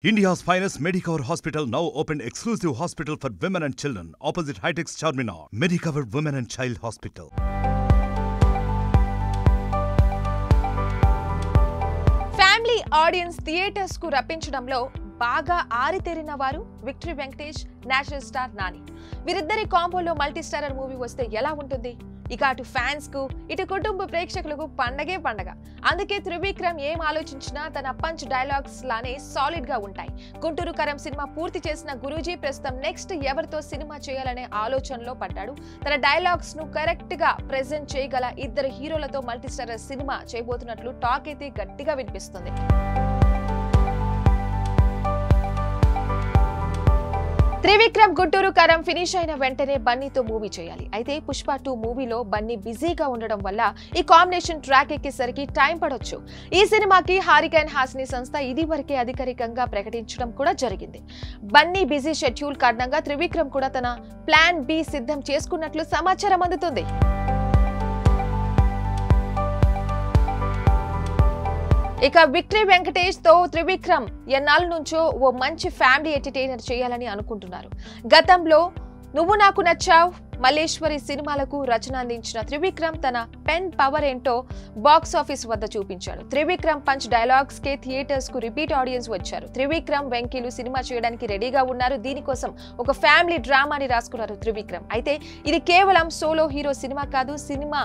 India's finest Medicover Hospital now opened exclusive hospital for women and children opposite High-Tech Charminar. Medicover Women and Child Hospital. Family audience theatres కు రప్పించడంలో బాగా ఆరితేరిన వారు victory Venkatesh, national star Nani. వీరిద్దరి కాంబోలో multi starrer movie వస్తే ఎలా ఉంటుంది? ఇక అటు ఫ్యాన్స్ కు ఇటు కుటుంబ ప్రేక్షకులకు పండగే పండగ. అందుకే త్రివిక్రమ్ ఏం ఆలోచించినా తన పంచ్ డైలాగ్స్ లానే సాలిడ్ గా ఉంటాయి. గుంటూరు కరం సినిమా పూర్తి చేసిన గురూజీ ప్రస్తుతం నెక్స్ట్ ఎవరితో సినిమా చేయాలనే ఆలోచనలో పడ్డాడు. తన డైలాగ్స్ ను కరెక్ట్ గా ప్రెజెంట్ చేయగల ఇద్దరు హీరోలతో మల్టీ స్టారర్ సినిమా చేయబోతున్నట్లు టాక్ అయితే గట్టిగా వినిపిస్తుంది. త్రివిక్రమ్ గుంటూరు కరం ఫినిష్ అయిన వెంటనే బన్నీతో మూవీ చేయాలి. అయితే పుష్ప 2 మూవీలో బన్నీ బిజీగా ఉండడం వల్ల ఈ కాంబినేషన్ ట్రాక్ ఎక్కేసరికి టైం పడొచ్చు. ఈ సినిమాకి హారిక అండ్ హాసిని సంస్థ ఇదివరకే అధికారికంగా ప్రకటించడం కూడా జరిగింది. బన్నీ బిజీ షెడ్యూల్ కారణంగా త్రివిక్రమ్ కూడా తన ప్లాన్ బి సిద్ధం చేసుకున్నట్లు సమాచారం అందుతుంది. ఇక విక్టరీ వెంకటేష్ తో త్రివిక్రమ్ ఎన్నాళ్ళ నుంచో ఓ మంచి ఫ్యామిలీ ఎంటర్టైనర్ చేయాలని అనుకుంటున్నారు. గతంలో నువ్వు నాకు నచ్చావ్, మల్లేశ్వరి సినిమాలకు రచన అందించిన త్రివిక్రమ్ తన పెన్ పవర్ ఏంటో బాక్స్ ఆఫీస్ వద్ద చూపించాడు. త్రివిక్రమ్ పంచ్ డైలాగ్స్ కే థియేటర్స్ కు రిపీట్ ఆడియన్స్ వచ్చారు. త్రివిక్రమ్ వెంకీలు సినిమా చేయడానికి రెడీగా ఉన్నారు. దీనికోసం ఒక ఫ్యామిలీ డ్రామాని రాసుకున్నారు త్రివిక్రమ్. అయితే ఇది కేవలం సోలో హీరో సినిమా కాదు, సినిమా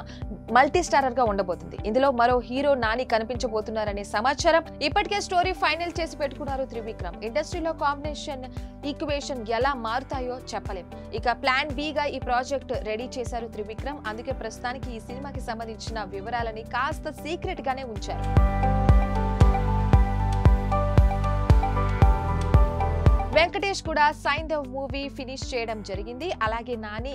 మల్టీ స్టారర్ గా ఉండబోతుంది. ఇందులో మరో హీరో నాని కనిపించబోతున్నారనే సమాచారం. ఇప్పటికే స్టోరీ ఫైనల్ చేసి పెట్టుకున్నారు త్రివిక్రమ్. ఇండస్ట్రీలో కాంబినేషన్ ఈక్వేషన్ ఎలా మారుతాయో చెప్పలేం. ఇక ప్లాన్ బి గా ఈ ప్రాజెక్ట్ రెడీ చేశారు త్రివిక్రమ్. అందుకే ప్రస్తుతానికి ఈ సినిమాకి సంబంధించిన వివరాలని కాస్త సీక్రెట్ గానే ఉంచారు. వెంకటేష్ కూడా సైంధవ్ మూవీ ఫినిష్ చేయడం జరిగింది. అలాగే నాని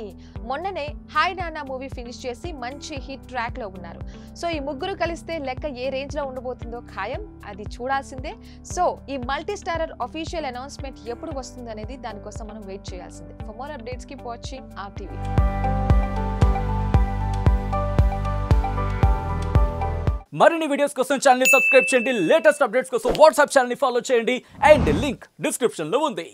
మొన్ననే హాయ్ నాన్న మూవీ ఫినిష్ చేసి మంచి హిట్ ట్రాక్ లో ఉన్నారు. సో ఈ ముగ్గురు కలిస్తే లెక్క ఏ రేంజ్ లో ఉండబోతుందో ఖాయం, అది చూడాల్సిందే. సో ఈ మల్టీ స్టారర్ అఫీషియల్ అనౌన్స్మెంట్ ఎప్పుడు వస్తుంది అనేది దానికోసం మనం వెయిట్ చేయాల్సిందే. For more updates keep watching RTV. మరిన్ని వీడియోస్ కోసం ఛానల్ ని సబ్స్క్రైబ్ చేయండి. లేటెస్ట్ అప్డేట్స్ కోసం వాట్సాప్ ఛానల్ ని ఫాలో చేయండి. అండ్ లింక్ డిస్క్రిప్షన్ లో ఉంది.